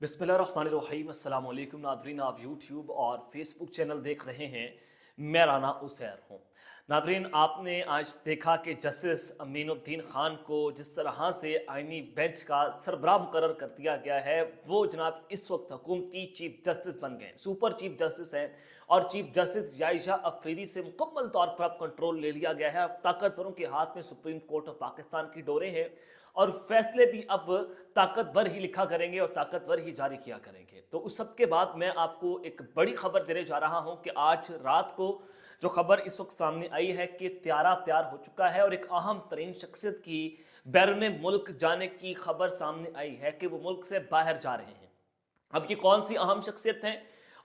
बिस्मिल्लाहिर्रहमानिर्रहीम। अस्सलाम वालेकुम नादरीन, आप यूट्यूब और फेसबुक चैनल देख रहे हैं। मैं राना उसैर हूँ। नादरीन, आपने आज देखा कि जस्टिस अमीनुद्दीन खान को जिस तरह से आईनी बेंच का सरबराह मुकर्रर कर दिया गया है, वो जनाब इस वक्त हुकूमती चीफ जस्टिस बन गए, सुपर चीफ जस्टिस हैं। और चीफ जस्टिस याइशा अफरीदी से मुकम्मल तौर पर अब कंट्रोल ले लिया गया है। अब ताकतवरों के हाथ में सुप्रीम कोर्ट ऑफ पाकिस्तान की डोरें हैं और फैसले भी अब ताकतवर ही लिखा करेंगे और ताकतवर ही जारी किया करेंगे। तो उस सब के बाद मैं आपको एक बड़ी खबर देने जा रहा हूं कि आज रात को जो खबर इस वक्त सामने आई है कि त्यारा तैयार हो चुका है और एक अहम तरीन शख्सियत की बैरून मुल्क जाने की खबर सामने आई है कि वो मुल्क से बाहर जा रहे हैं। अब ये कौन सी अहम शख्सियत हैं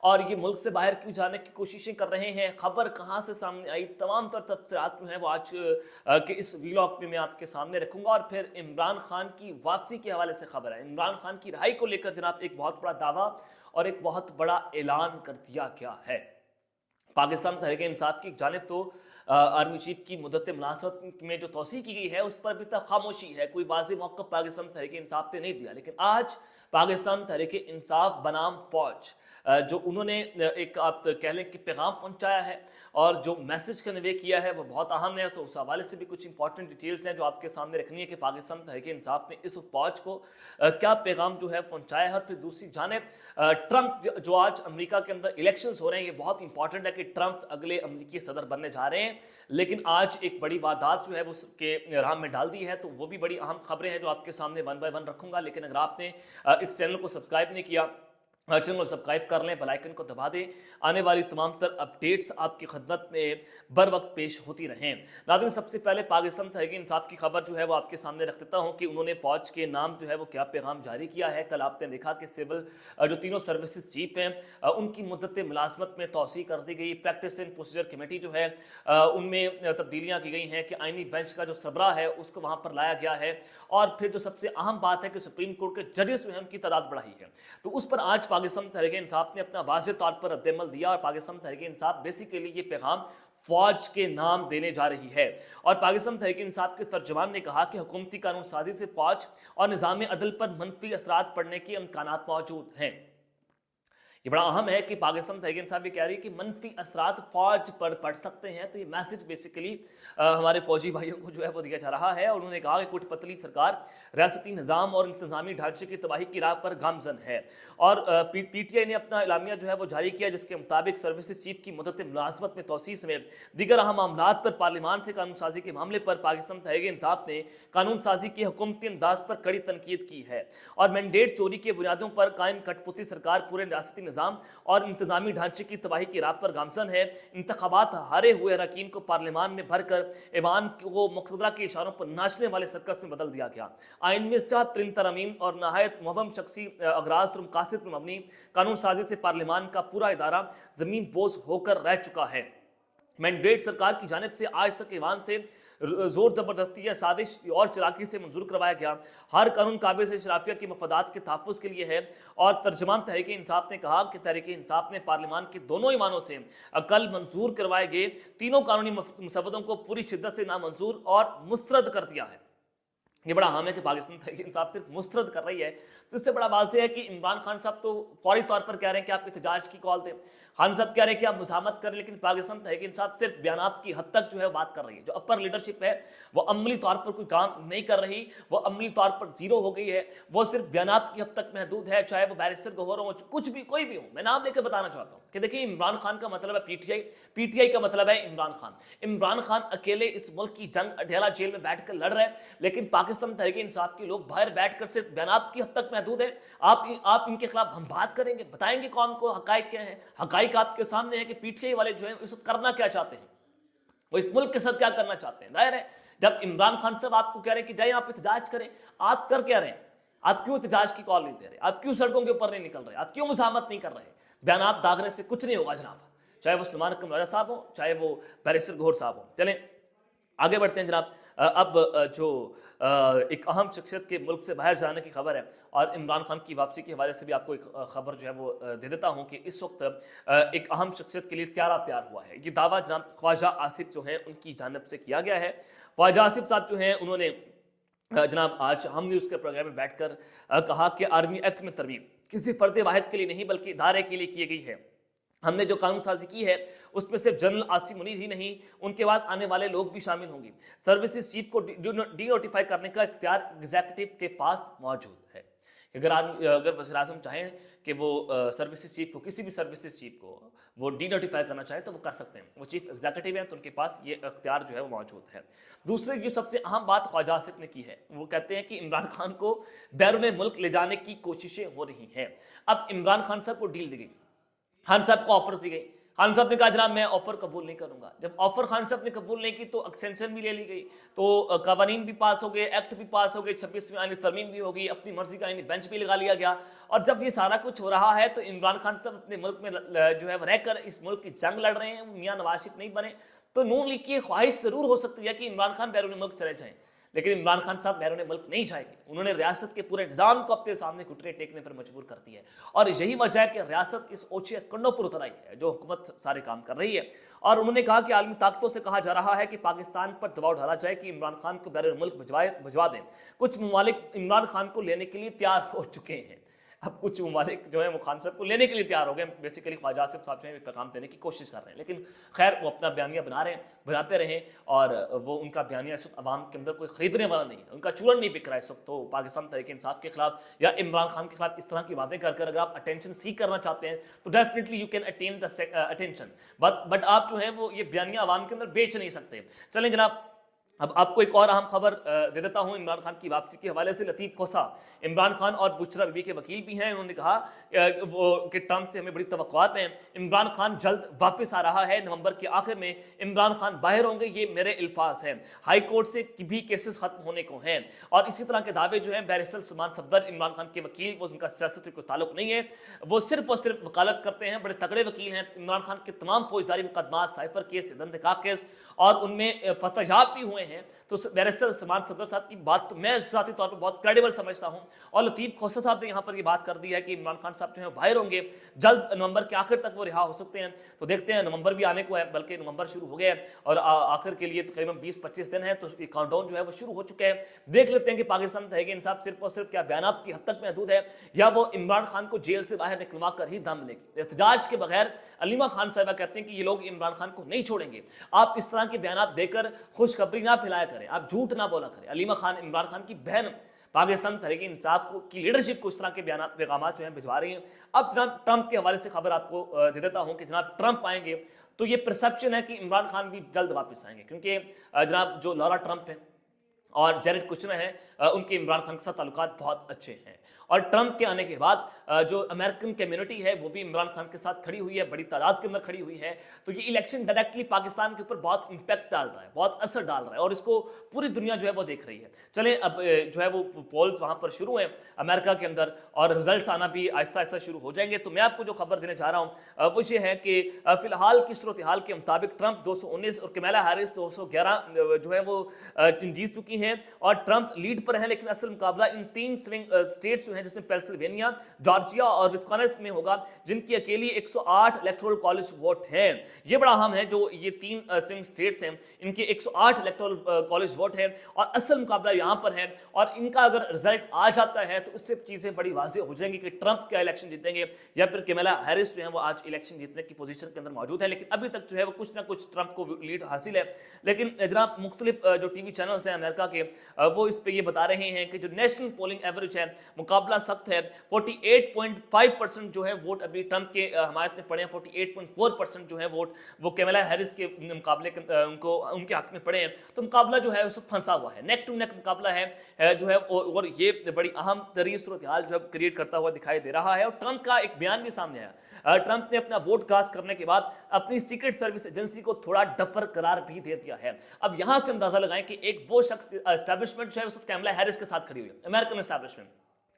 और ये मुल्क से बाहर क्यों जाने की कोशिशें कर रहे हैं, खबर कहाँ से सामने आई, तमाम तर तफसीलात जो हैं वो आज के इस वीलॉग में मैं आपके सामने रखूंगा। और फिर इमरान खान की वापसी के हवाले से खबर है। इमरान खान की रिहाई को लेकर जनाब एक बहुत बड़ा दावा और एक बहुत बड़ा ऐलान कर दिया गया है। पाकिस्तान तहरीक इंसाफ की जानिब तो आर्मी चीफ की मुद्दत मुलाज़मत में जो तोसी की गई है उस पर अभी तक खामोशी है, कोई वाज़ेह मौक़िफ़ पाकिस्तान तहरीक इंसाफ ने नहीं दिया। लेकिन आज पाकिस्तान तहरीक इंसाफ बनाम फौज जो उन्होंने एक आप कह लें कि पैगाम पहुंचाया है और जो मैसेज कन्वे किया है वो बहुत अहम है। तो उस हवाले से भी कुछ इंपॉर्टेंट डिटेल्स हैं जो आपके सामने रखनी है कि पाकिस्तान तहरीक इंसाफ ने इस फौज को क्या पैगाम जो है पहुंचाया है। और फिर दूसरी जानिब ट्रंप जो आज अमेरिका के अंदर इलेक्शंस हो रहे हैं, ये बहुत इंपॉर्टेंट है कि ट्रंप अगले अमेरिकी सदर बनने जा रहे हैं। लेकिन आज एक बड़ी वारदात जो है वो के राह में डाल दी है, तो वो भी बड़ी अहम खबरें हैं जो आपके सामने वन बाय वन रखूंगा। लेकिन अगर आपने इस चैनल को सब्सक्राइब नहीं किया, चैनल को सब्सक्राइब कर लें, बेल आइकन को दबा दें, आने वाली तमाम तर अपडेट्स आपकी खिदमत में बर वक्त पेश होती रहें। नाज़रीन, सबसे पहले पाकिस्तान तहरीक इंसाफ की खबर जो है वो आपके सामने रख देता हूँ कि उन्होंने फौज के नाम जो है वो क्या पैगाम जारी किया है। कल आपने देखा कि सिविल जो तीनों सर्विसेज चीफ हैं उनकी मुद्दत मुलाजमत में तोसी कर दी गई। प्रैक्टिस एंड प्रोसीजर कमेटी जो है उनमें तब्दीलियाँ की गई हैं कि आईनी बेंच का जो सरबराह है उसको वहाँ पर लाया गया है। और फिर जो सबसे अहम बात है कि सुप्रीम कोर्ट के जजेस जो है उनकी तादाद बढ़ाई है। तो उस पर आज पाकिस्तान तहरीक इंसाफ ने अपना वाज़ेह तौर पर रद्दअमल दिया और पाकिस्तान तहरीक इंसाफ बेसिकली ये पैगाम फौज के नाम देने जा रही है। और पाकिस्तान तहरीक इंसाफ के तर्जुमान ने कहा कि हुकूमती कानून साजी से फौज और निज़ाम अदल पर मनफी असरात पड़ने के इम्कानात मौजूद हैं। ये बड़ा अहम है कि पाकिस्तान तहरीक इंसाफ भी कह रही है कि मनफी असरात फौज पर पड़ सकते हैं। तो ये मैसेज बेसिकली हमारे फौजी भाइयों को जो है वो दिया जा रहा है। और उन्होंने कहा कि कुटपतली सरकार रियासती निज़ाम और इंतजामी ढांचे की तबाही की राह पर गामजन है। और PTI ने अपना इलामिया जो है वो जारी किया, जिसके मुताबिक सर्विसेज चीफ की मुद्दत मुलाजमत में तोसी समेत दीगर अहम मामलात पर पार्लियामान से कानून साजी के मामले पर पाकिस्तान तहरीक इंसाफ ने कानून साजी के हुकूमती अंदाज पर कड़ी तनकीद की है। और मैंडेट चोरी के बुनियादों पर कायम कठपुतली सरकार पूरे रियासती निज़ाम और इंतजामी ढांचे की तबाही की राह पर गामजन है। इंतखाबात हारे हुए अरकान को पार्लियामान में भरकर ऐवान को मुक़तदरा के इशारों पर नाचने वाले सर्कस में बदल दिया गया। आइन में सियाह तरीन तरमीम और नहायत मुहम शख्सी अगराज और मकासद पर मबनी कानून साजी से पार्लियामान का पूरा इदारा जमीन बोझ होकर रह चुका है। मैंडेट सरकार की जानिब से आज तक ऐवान से जोर जबरदस्ती या साजिश और चलाकी से मंजूर करवाया गया हर कानून काबिल से शराफिया के मफादात के तहफ़्फ़ुज़ के लिए है। और तर्जमान तहरीक इंसाफ ने कहा कि तहरीक इंसाफ ने पार्लियामान के दोनों ईवानों से कल मंजूर करवाए गए तीनों कानूनी मसवदों को पूरी शिद्दत से नामंजूर और मुस्तरद कर दिया है। ये बड़ा अहम है कि पाकिस्तान तहरीक इंसाफ सिर्फ मुस्तरद कर रही है। तो इससे बड़ा वाज़ेह है कि इमरान खान साहब तो फौरी तौर पर कह रहे हैं कि आप एहतजाज की कॉल दें, खान साहब कह रहे हैं कि आप मुज़ाहमत करें, लेकिन पाकिस्तान तहरीक इंसाफ सिर्फ बयानात की हद तक जो है बात कर रही है। जो अपर लीडरशिप है वो अमली तौर पर कोई काम नहीं कर रही, वो अमली तौर पर जीरो हो गई है, वो सिर्फ बयानात की हद तक महदूद है। चाहे वो बैरिस्टर गौहर हो, कुछ भी कोई भी हो, मैं नाम लेकर बताना चाहता हूँ कि देखिए इमरान खान का मतलब है PTI का मतलब है इमरान खान। इमरान खान अकेले इस मुल्क की जंग अडयाला जेल में बैठकर लड़ रहे हैं, लेकिन पाकिस्तान तहरीक इंसाफ के लोग बाहर बैठकर सिर्फ बयानात की हद तक महदूद है। आप इनके खिलाफ हम बात करेंगे, बताएंगे कौन को हकाइक क्या है। हकाइक आपके सामने है कि PTI वाले जो है इस वक्त करना क्या चाहते हैं, वो इस मुल्क के साथ क्या करना चाहते हैं। जाहिर है जब इमरान खान साहब आपको कह रहे हैं कि जाइए आप एहतजाज करें, आप कर क्या रहे हैं? आप क्यों एहतजाज की कॉल नहीं दे रहे? आप क्यों सड़कों के ऊपर नहीं निकल रहे? आप क्यों मुज़ाहमत नहीं कर रहे? बयानात दागने से कुछ नहीं होगा जनाब, चाहे वो सलमान अकरम राजा साहब हो, चाहे वो बैरिस्टर गौहर साहब हो। चलें आगे बढ़ते हैं जनाब। अब जो एक अहम शख्सियत के मुल्क से बाहर जाने की खबर है और इमरान खान की वापसी के हवाले से भी आपको एक खबर जो है वो दे देता हूँ कि इस वक्त एक अहम शख्सियत के लिए तैयार हुआ है। ये दावा जनाब ख्वाजा आसिफ जो है उनकी जानिब से किया गया है। ख्वाजा आसिफ साहब जो हैं उन्होंने जनाब आज हम न्यूज़ के प्रोग्राम में बैठकर कहा कि आर्मी एक्ट में तरमीम किसी फर्द वाहिद के लिए नहीं बल्कि इदारे के लिए की गई है। हमने जो कानून साजी की है उसमें सिर्फ जनरल आसिम मुनीर ही नहीं, उनके बाद आने वाले लोग भी शामिल होंगे। सर्विसेज चीफ को डी नोटिफाई करने का इख्तियार एग्जीक्यूटिव के पास मौजूद है। अगर वज़ीर आज़म चाहें कि वो सर्विसेज चीफ को, किसी भी सर्विसेज चीफ को वो डी नोटिफाई करना चाहे तो वो कर सकते हैं। वो चीफ एग्जीक्यूटिव है तो उनके पास ये इख्तियार जो है वो मौजूद है। दूसरी जो सबसे अहम बात ख्वाजा आसिफ ने की है, वो कहते हैं कि इमरान खान को बैरून मुल्क ले जाने की कोशिशें हो रही हैं। अब इमरान खान साहब को डील दी गई, खान साहब को ऑफर दी गई, खान साहब ने कहा जनाब मैं ऑफर कबूल नहीं करूंगा। जब ऑफर खान साहब ने कबूल नहीं की तो एक्सटेंशन भी ले ली गई, तो कवानीन भी पास हो गए, एक्ट भी पास हो गए, 26वीं आईनी तरमीम भी हो गई, अपनी मर्जी का आईनी बेंच भी लगा लिया गया। और जब ये सारा कुछ हो रहा है तो इमरान खान साहब अपने मुल्क में जो है रहकर इस मुल्क की जंग लड़ रहे हैं, मियां नवाज शरीफ नहीं बने। तो नून लीग की ख्वाहिश जरूर हो सकती है कि इमरान खान बैरून मुल्क चले जाएं, लेकिन इमरान खान साहब बैरून मुल्क नहीं जाएंगे। उन्होंने रियासत के पूरे निज़ाम को अपने सामने घुटने टेकने पर मजबूर कर दिया है, और यही वजह है कि रियासत इस ओछे कंडों पर उतर आई है जो हुकूमत सारे काम कर रही है। और उन्होंने कहा कि आलमी ताकतों से कहा जा रहा है कि पाकिस्तान पर दबाव डाला जाए कि इमरान खान को बैरून मुल्क भिजवा दें। कुछ ममालिक इमरान खान को लेने के लिए तैयार हो चुके हैं। अब कुछ ममालिक जो है वो खान साहब को लेने के लिए तैयार हो गए। बेसिकली ख्वाजा आसिफ साहब जो है पैगाम देने की कोशिश कर रहे हैं, लेकिन खैर वो अपना बयानिया बनाते रहें, और वो उनका बयानिया इस वक्त आवाम के अंदर कोई खरीदने वाला नहीं है, उनका चूरन नहीं बिक रहा है इस वक्त। तो पाकिस्तान तहरीक इंसाफ के खिलाफ या इमरान खान के खिलाफ इस तरह की बातें कर अगर आप अटेंशन सीख करना चाहते हैं तो definitely you can attain the attention, but आप जो है वो ये बयानिया आवाम के अंदर बेच नहीं सकते। चलें जनाब, अब आपको एक और अहम खबर दे देता हूं इमरान खान की वापसी के हवाले से। लतीफ खोसा इमरान खान और बुशरा बीबी के वकील भी हैं। उन्होंने कहा कि ट्रंप से हमें बड़ी तवक्कुआत हैं, इमरान खान जल्द वापस आ रहा है, नवंबर के आखिर में इमरान खान बाहर होंगे, ये मेरे अल्फाज हैं। हाई कोर्ट से भी केसेस खत्म होने को हैं। और इसी तरह के दावे जो हैं बैरिस्टर सलमान सफदर इमरान खान के वकील, वो उनका सियासत से कोई ताल्लुक नहीं है, वो सिर्फ और सिर्फ वकालत करते हैं, बड़े तगड़े वकील हैं। इमरान खान के तमाम फौजदारी मुकदमात, साइफर केस, दंदका केस, और उनमें फतहयाब भी हुए हैं। तो बैरिस्टर सलमान सफदर साहब की बात को मैं ज़ाती तौर पर बहुत क्रेडिबल समझता हूं। और लतीफ खोसा साहब ने यहाँ पर ये बात कर दी है कि इमरान खान साहब जो है बाहर होंगे, जल्द नवंबर के आखिर तक वो रिहा हो सकते हैं। तो देखते हैं, नवंबर भी आने को है, बल्कि नवंबर शुरू हो गया है और आखिर के लिए तकरीबन 20-25 दिन है, तो ये काउंटडाउन जो है वो शुरू हो चुके हैं। देख लेते हैं कि पाकिस्तान तहरीक इंसाफ सिर्फ और सिर्फ क्या बयानात की हद तक महदूद है, या वो इमरान खान को जेल से बाहर निकलवा कर ही दम लेगी। एहतजाज के बगैर अलीमा खान साहिबा कहते हैं कि ये लोग इमरान खान को नहीं छोड़ेंगे। आप इस तरह के बयानात देकर खुशखबरी ना फैलाया करें, आप झूठ ना बोला करें। अलीमा खान इमरान खान की बहन पाकिस्तान तहरीक इंसाफ की लीडरशिप को इस तरह के पैगाम जो है भिजवा रही हैं। अब जनाब ट्रंप के हवाले से खबर आपको दे देता हूं कि जनाब ट्रंप आएंगे तो ये परसेप्शन है कि इमरान खान भी जल्द वापस आएंगे, क्योंकि जनाब जो लॉरा ट्रंप है और जेरेड कुशनर है, उनके इमरान खान के साथ ताल्लुकात बहुत अच्छे हैं। और ट्रंप के आने के बाद जो अमेरिकन कम्युनिटी है वो भी इमरान खान के साथ खड़ी हुई है, बड़ी तादाद के अंदर खड़ी हुई है। तो ये इलेक्शन डायरेक्टली पाकिस्तान के ऊपर बहुत इंपैक्ट डाल रहा है, बहुत असर डाल रहा है, और इसको पूरी दुनिया जो है वो देख रही है। चलें, अब जो है वो पोल्स वहाँ पर शुरू हैं अमेरिका के अंदर, और रिजल्ट आना भी आहिस्ता आहिस्ता शुरू हो जाएंगे। तो मैं आपको जो खबर देने जा रहा हूँ वो ये है कि फिलहाल की सूरत हाल के मुताबिक ट्रंप 219 और कमला हैरिस 211 जो है वो जीत चुकी हैं, और ट्रंप लीड पर है। लेकिन असल मुकाबला इन 3 स्विंग स्टेट्स जो हैं, जिसमें पेंसिल्वेनिया, जॉर्जिया और विस्कॉन्सिन में होगा, जिनकी अकेली 108 इलेक्टोरल कॉलेज वोट हैं। ये बड़ा अहम है, जो ये 3 स्विंग स्टेट्स हैं, इनके 108 इलेक्टोरल कॉलेज वोट है, और असल मुकाबला यहाँ पर है। और इनका अगर रिजल्ट आ जाता है तो उससे चीजें बड़ी वाज़ेह हो जाएंगी कि ट्रंप क्या इलेक्शन जीतेंगे या फिर कमला हैरिस जो है वो आज इलेक्शन जीतने की पोजीशन के अंदर मौजूद है। लेकिन अभी तक जो है वो कुछ ना कुछ ट्रंप को लीड हासिल है। लेकिन जनाब मुख्तलिफ जो टीवी चैनल्स हैं अमेरिका के, वो इस पे ये बता रहे हैं कि जो नेशनल पोलिंग एवरेज है, मुकाबला सख्त है। 48.5% जो है वोट अभी ट्रंप के हमायत में पड़े हैं, 48.4% जो है वोट वो कमला हैरिस के मुकाबले उनको उनके हक में पड़े हैं। तो मुकाबला जो है उस फंसा हुआ है, नेक टू नेक मुकाबला है जो है, और ये बड़ी अहम तरीन सूरत हाल जो है क्रिएट करता हुआ दिखाई दे रहा है। और ट्रंप का एक बयान भी सामने आया, ट्रंप ने अपना वोट कास्ट करने के बाद अपनी सीक्रेट सर्विस एजेंसी को थोड़ा डफर करार भी दे दिया है। अब यहां से अंदाजा लगाएं कि एक वो शख्स एस्टैब्लिशमेंट जो है उस कमला हैरिस के साथ खड़ी हुई है, अमेरिकन एस्टैब्लिशमेंट,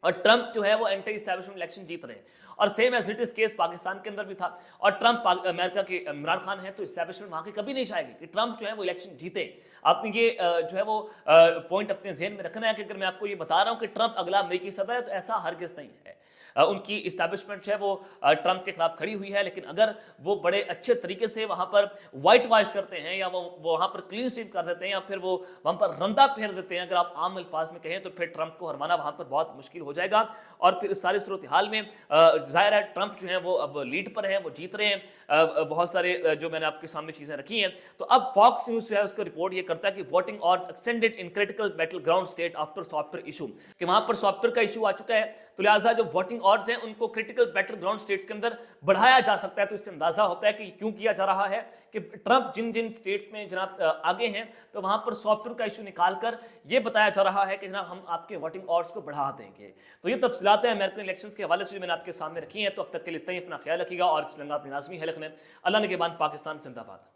और ट्रंप जो है वो एंटी एस्टैब्लिशमेंट इलेक्शन जीत रहे हैं। और same as it is case Pakistan के अंदर भी था। और ट्रंप अमेरिका के इमरान खान है, तो एस्टैब्लिशमेंट वहां की कभी नहीं चाहेगी कि ट्रंप जो है वो इलेक्शन जीते। आपने ये जो है वो पॉइंट अपने जहन में रखना है कि अगर मैं आपको ये बता रहा हूं कि ट्रंप अगला अमेरिकी सदर है, तो ऐसा हरगिज नहीं है। उनकी इस्टेब्लिशमेंट जो है वो ट्रंप के खिलाफ खड़ी हुई है, लेकिन अगर वो बड़े अच्छे तरीके से वहां पर व्हाइट वॉश करते हैं, या वो वहां पर क्लीन स्वीप कर देते हैं, या फिर वो वहां पर रंदा फेर देते हैं, अगर आप आम अल्फाज में कहें, तो फिर ट्रंप को हरवाना वहां पर बहुत मुश्किल हो जाएगा। اور پھر اس ساری صورتحال میں ظاہر ہے ٹرمپ جو ہیں وہ اب لیڈ پر ہیں، وہ جیت رہے ہیں، بہت سارے جو میں نے آپ کے سامنے چیزیں رکھی ہیں. تو اب فاکس نیوز جو ہے اس کو رپورٹ یہ کرتا ہے کہ voting hours extended in critical battle ground state after soft where issue, کہ وہاں پر سافٹ ویئر کا ایشو آ چکا ہے، تو لہٰذا جو ووٹنگ آورز ہیں ان کو کریٹیکل بیٹل گراؤنڈ اسٹیٹس کے اندر بڑھایا جا سکتا ہے. تو اس سے اندازہ ہوتا ہے کہ کیوں کیا جا رہا ہے کہ ٹرمپ جن جن اسٹیٹس میں جناب آگے ہیں تو وہاں پر سافٹ ویئر کا ایشو نکال کر یہ بتایا جا رہا ہے کہ جناب ہم آپ کے ووٹنگ آورز کو بڑھا دیں گے. تو یہ تفصیلات ہیں امریکن الیکشنز کے حوالے سے جو میں نے آپ کے سامنے رکھی ہیں. تو اب تک کے لیے اتنا ہی، اپنا خیال رکھیے گا اور اس لنگا اپنی لازمی ہے لکھنے. اللہ نگہبان، پاکستان زندہ باد.